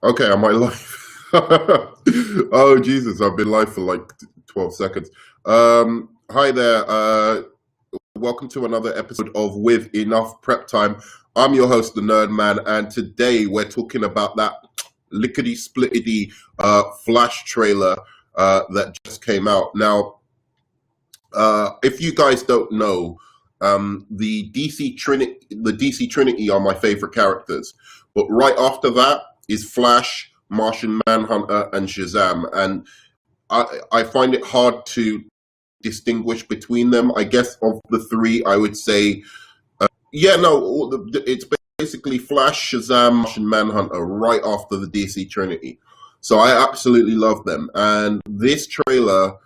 Okay, am I live? Oh Jesus, I've been live for like 12 seconds. Hi there. Welcome to another episode of With Enough Prep Time. I'm your host, the Nerd Man, and today we're talking about that lickety splittity Flash trailer that just came out. Now, if you guys don't know, the DC Trinity are my favorite characters, but right after that is Flash, Martian Manhunter, and Shazam, and I find it hard to distinguish between them. I guess of the three, I would say, it's basically Flash, Shazam, Martian Manhunter right after the DC Trinity. So I absolutely love them, and this trailer.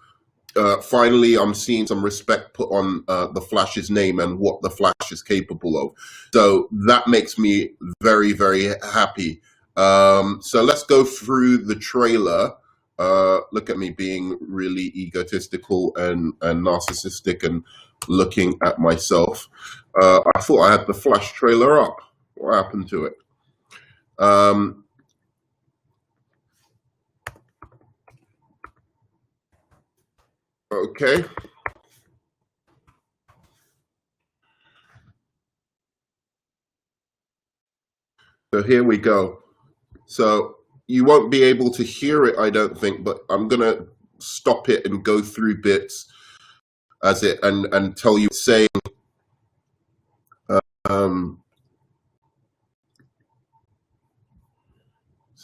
Finally, I'm seeing some respect put on the Flash's name and what the Flash is capable of. So that makes me very, very happy. So let's go through the trailer. Look at me being really egotistical and narcissistic and looking at myself. I thought I had the Flash trailer up. What happened to it? Okay. So here we go. So you won't be able to hear it, I don't think, but I'm gonna stop it and go through bits as it and tell you saying. Let's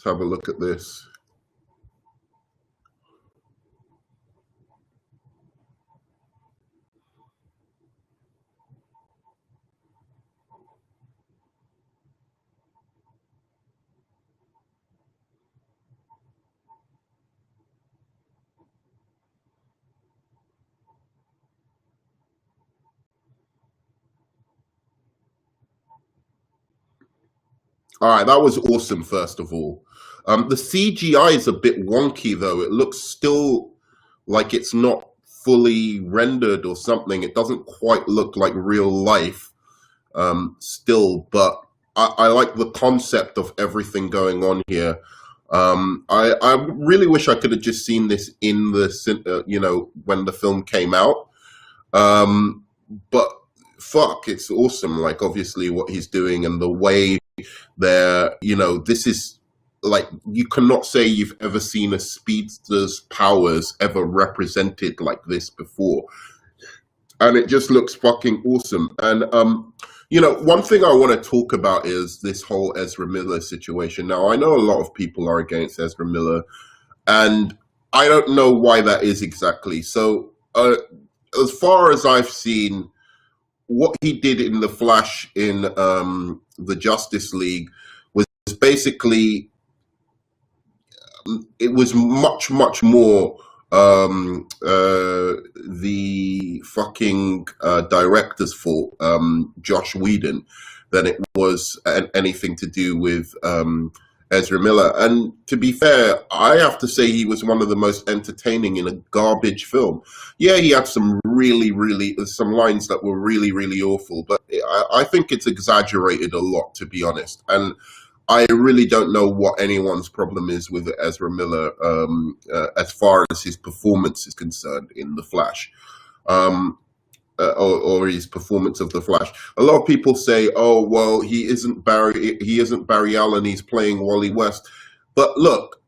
have a look at this. All right, that was awesome. First of all, the CGI is a bit wonky, though. It looks still like it's not fully rendered or something. It doesn't quite look like real life still, but I like the concept of everything going on here. I really wish I could have just seen this in the when the film came out. But fuck, it's awesome. Like obviously what he's doing and the way this is like, you cannot say you've ever seen a speedster's powers ever represented like this before, and it just looks fucking awesome. And one thing I want to talk about is this whole Ezra Miller situation. Now, I know a lot of people are against Ezra Miller, and I don't know why that is exactly. So as far as I've seen, what he did in the Flash in the Justice League was basically, it was much more the fucking director's fault, Josh Whedon, than it was anything to do with Ezra Miller. And to be fair, I have to say he was one of the most entertaining in a garbage film. Yeah, he had some some lines that were really awful, but I think it's exaggerated a lot, to be honest. And I really don't know what anyone's problem is with Ezra Miller as far as his performance is concerned in The Flash. Or his performance of the Flash. A lot of people say, "Oh, well, he isn't Barry Allen. He's playing Wally West." But look,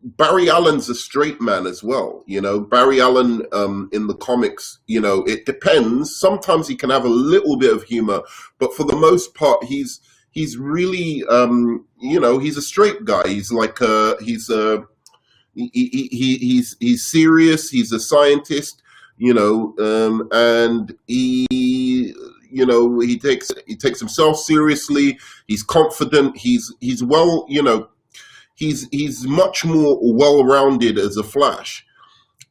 Barry Allen's a straight man as well. Barry Allen in the comics, it depends. Sometimes he can have a little bit of humor, but for the most part, he's really he's a straight guy. He's like he's serious. He's a scientist. And he takes himself seriously. He's confident. He's much more well-rounded as a Flash.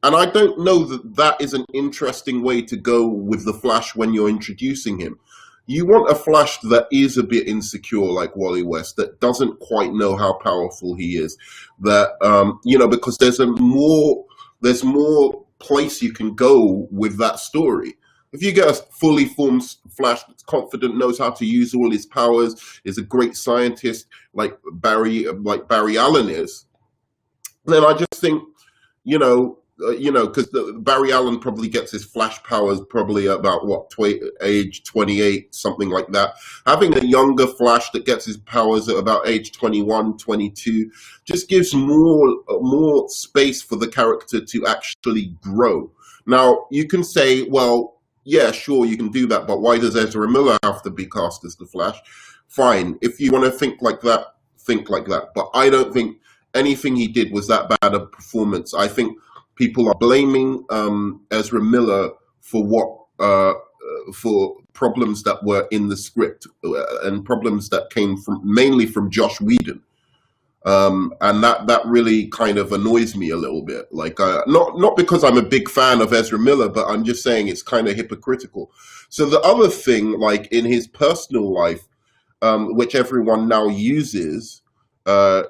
And I don't know that is an interesting way to go with the Flash when you're introducing him. You want a Flash that is a bit insecure, like Wally West, that doesn't quite know how powerful he is. That because there's more place you can go with that story. If you get a fully formed Flash that's confident, knows how to use all his powers, is a great scientist like Barry Allen is, then I just think, because Barry Allen probably gets his Flash powers probably about age 28, something like that. Having a younger Flash that gets his powers at about age 21, 22, just gives more space for the character to actually grow. Now, you can say, well, yeah, sure, you can do that, but why does Ezra Miller have to be cast as the Flash? Fine, if you want to think like that, think like that. But I don't think anything he did was that bad a performance. I think people are blaming Ezra Miller for for problems that were in the script and problems that came mainly from Joss Whedon. And that really kind of annoys me a little bit. Like, not because I'm a big fan of Ezra Miller, but I'm just saying it's kind of hypocritical. So the other thing, like in his personal life, which everyone now uses to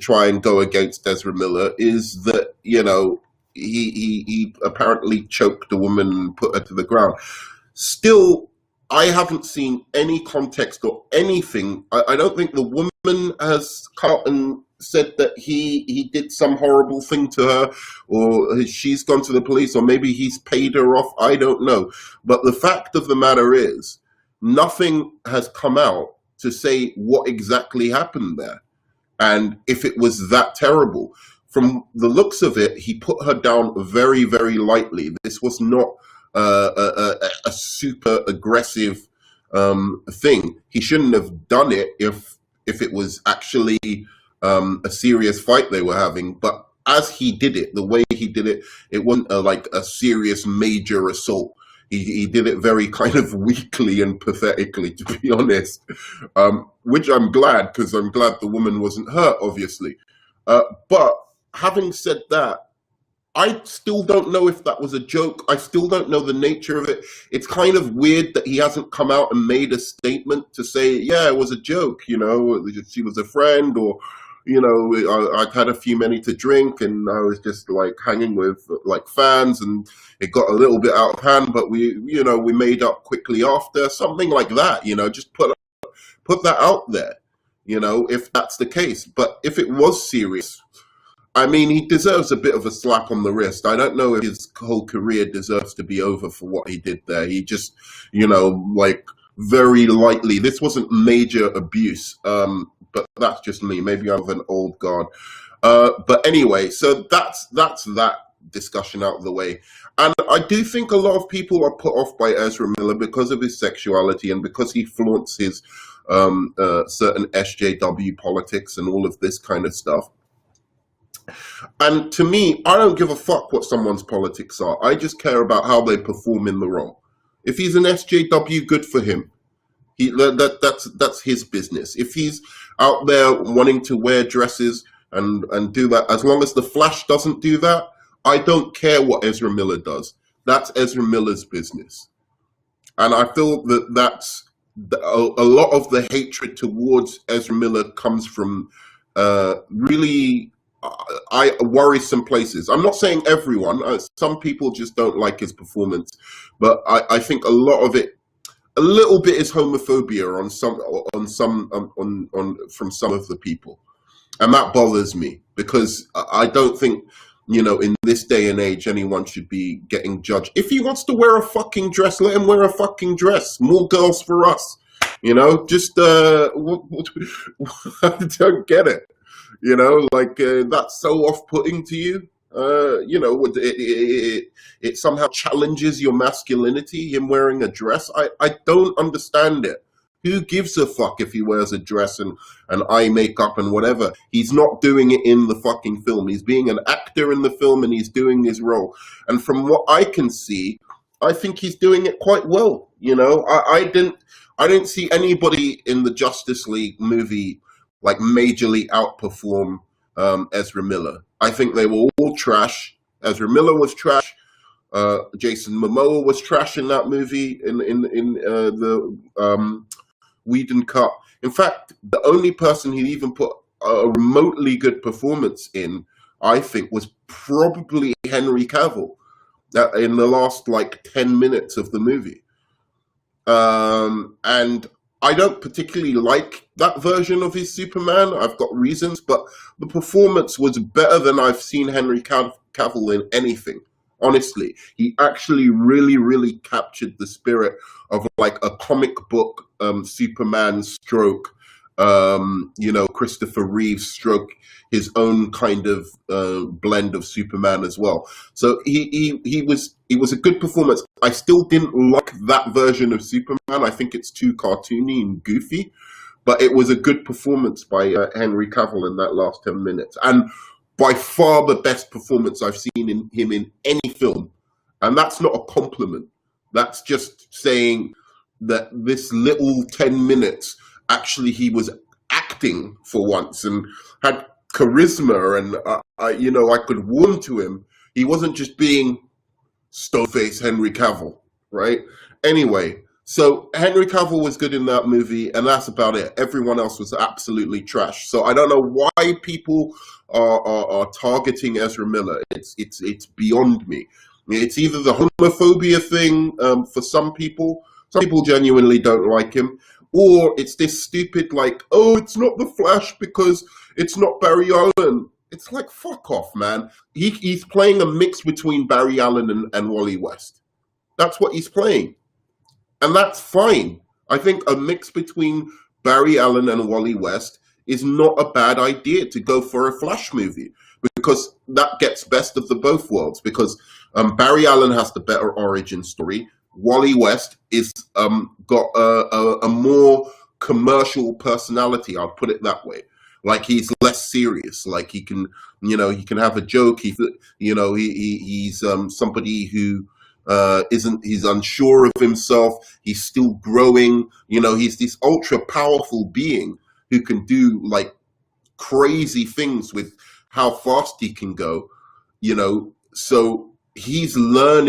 try and go against Ezra Miller, is that he apparently choked a woman and put her to the ground. Still, I haven't seen any context or anything. I don't think the woman has come out and said that he did some horrible thing to her, or she's gone to the police, or maybe he's paid her off. I don't know. But the fact of the matter is, nothing has come out to say what exactly happened there. And if it was that terrible, from the looks of it, he put her down very, very lightly. This was not a super aggressive thing. He shouldn't have done it if it was actually a serious fight they were having. But as he did it, the way he did it, it wasn't like a serious major assault. He did it very kind of weakly and pathetically, to be honest, which I'm glad, because I'm glad the woman wasn't hurt, obviously. But having said that, I still don't know if that was a joke. I still don't know the nature of it. It's kind of weird that he hasn't come out and made a statement to say, yeah, it was a joke, she was a friend, or, I'd had a few many to drink and I was just like hanging with like fans and it got a little bit out of hand, but we made up quickly after, something like that, just put that out there, if that's the case. But if it was serious, I mean, he deserves a bit of a slap on the wrist. I don't know if his whole career deserves to be over for what he did there. He just, like very lightly, this wasn't major abuse, but that's just me. Maybe I'm an old guard. But anyway, so that's that discussion out of the way. And I do think a lot of people are put off by Ezra Miller because of his sexuality and because he flaunts his certain SJW politics and all of this kind of stuff. And to me, I don't give a fuck what someone's politics are. I just care about how they perform in the role. If he's an SJW, good for him. That's his business. If he's out there wanting to wear dresses and do that, as long as the Flash doesn't do that, I don't care what Ezra Miller does. That's Ezra Miller's business. And I feel that that's a lot of the hatred towards Ezra Miller comes from really worrisome places. I'm not saying everyone. Some people just don't like his performance, but I think a lot of it, a little bit, is homophobia from some of the people, and that bothers me because I don't think, in this day and age, anyone should be getting judged. If he wants to wear a fucking dress, let him wear a fucking dress. More girls for us. Just I don't get it. That's so off-putting to you. It somehow challenges your masculinity, him wearing a dress. I don't understand it. Who gives a fuck if he wears a dress and eye makeup and whatever? He's not doing it in the fucking film. He's being an actor in the film and he's doing his role. And from what I can see, I think he's doing it quite well. I didn't see anybody in the Justice League movie like majorly outperform Ezra Miller. I think they were all trash. Ezra Miller was trash. Jason Momoa was trash in that movie in the Whedon cut. In fact, the only person who even put a remotely good performance in, I think, was probably Henry Cavill. in the last like 10 minutes of the movie. And I don't particularly like that version of his Superman. I've got reasons, but the performance was better than I've seen Henry Cavill in anything. Honestly, he actually really captured the spirit of like a comic book Superman stroke, Christopher Reeve stroke, his own kind of blend of Superman as well. So he was a good performance. I still didn't like that version of Superman. I think it's too cartoony and goofy, but it was a good performance by Henry Cavill in that last 10 minutes, and by far the best performance I've seen him in any film. And that's not a compliment. That's just saying that this little 10 minutes, actually he was acting for once and had charisma, and I could warm to him. He wasn't just being stone-faced Henry Cavill, right? Anyway, so Henry Cavill was good in that movie, and that's about it. Everyone else was absolutely trash. So I don't know why people are targeting Ezra Miller. It's beyond me. It's either the homophobia thing for some people. Some people genuinely don't like him, or it's this stupid like, oh, it's not the Flash because it's not Barry Allen. It's like, fuck off, man. He's playing a mix between Barry Allen and Wally West. That's what he's playing. And that's fine. I think a mix between Barry Allen and Wally West is not a bad idea to go for a Flash movie, because that gets best of the both worlds. Because Barry Allen has the better origin story. Wally West is got a more commercial personality. I'll put it that way. Like, he's less serious. Like, he can have a joke. He's somebody who he's unsure of himself. He's still growing. He's this ultra powerful being who can do like crazy things with how fast he can go. So he's learn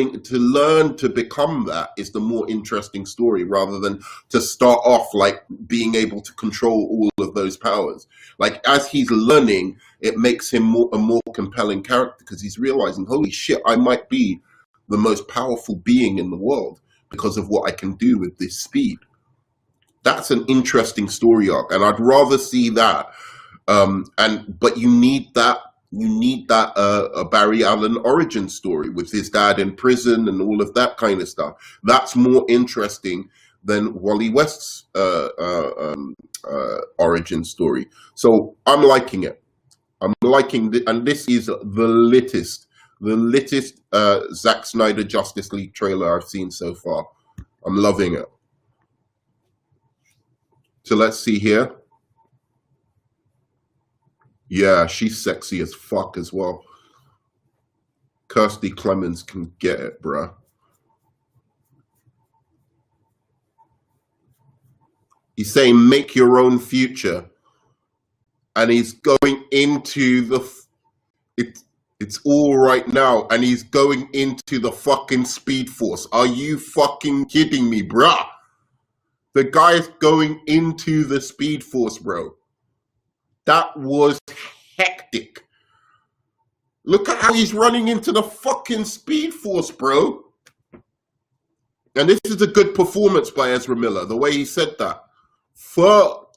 to become that is the more interesting story, rather than to start off like being able to control all of those powers. Like, as he's learning, it makes him a more compelling character, because he's realizing, holy shit, I might be the most powerful being in the world because of what I can do with this speed. That's an interesting story arc, and I'd rather see that. But you need that. You need that a Barry Allen origin story with his dad in prison and all of that kind of stuff. That's more interesting than Wally West's origin story. So I'm liking it. I'm liking it, and this is the littest Zack Snyder Justice League trailer I've seen so far. I'm loving it. So let's see here. Yeah, she's sexy as fuck as well. Kirsty Clemens can get it, bruh. He's saying, make your own future. And he's going into it's all right now, and he's going into the fucking Speed Force. Are you fucking kidding me, bruh? The guy's going into the Speed Force, bro. That was hectic. Look at how he's running into the fucking Speed Force, bro. And this is a good performance by Ezra Miller, the way he said that. Fuck.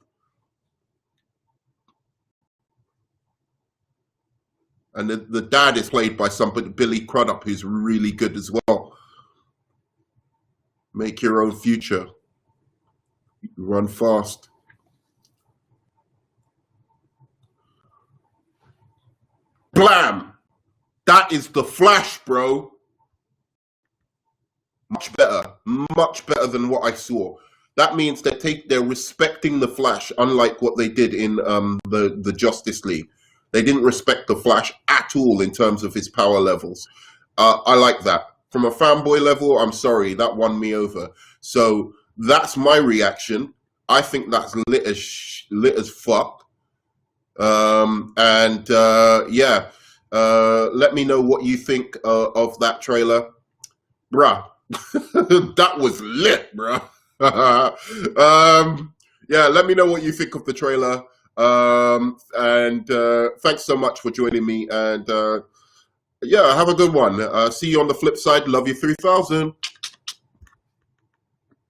And the dad is played by somebody, Billy Crudup, who's really good as well. Make your own future. Run fast. Blam! That is the Flash, bro. Much better than what I saw. That means they're respecting the Flash, unlike what they did in the Justice League. They didn't respect the Flash at all in terms of his power levels. I like that. From a fanboy level, I'm sorry, that won me over. So that's my reaction. I think that's lit as fuck. Yeah, let me know what you think of that trailer, bruh. That was lit, bruh. Yeah, let me know what you think of the trailer. Thanks so much for joining me, and Yeah, have a good one. See you on the flip side. Love you 3000.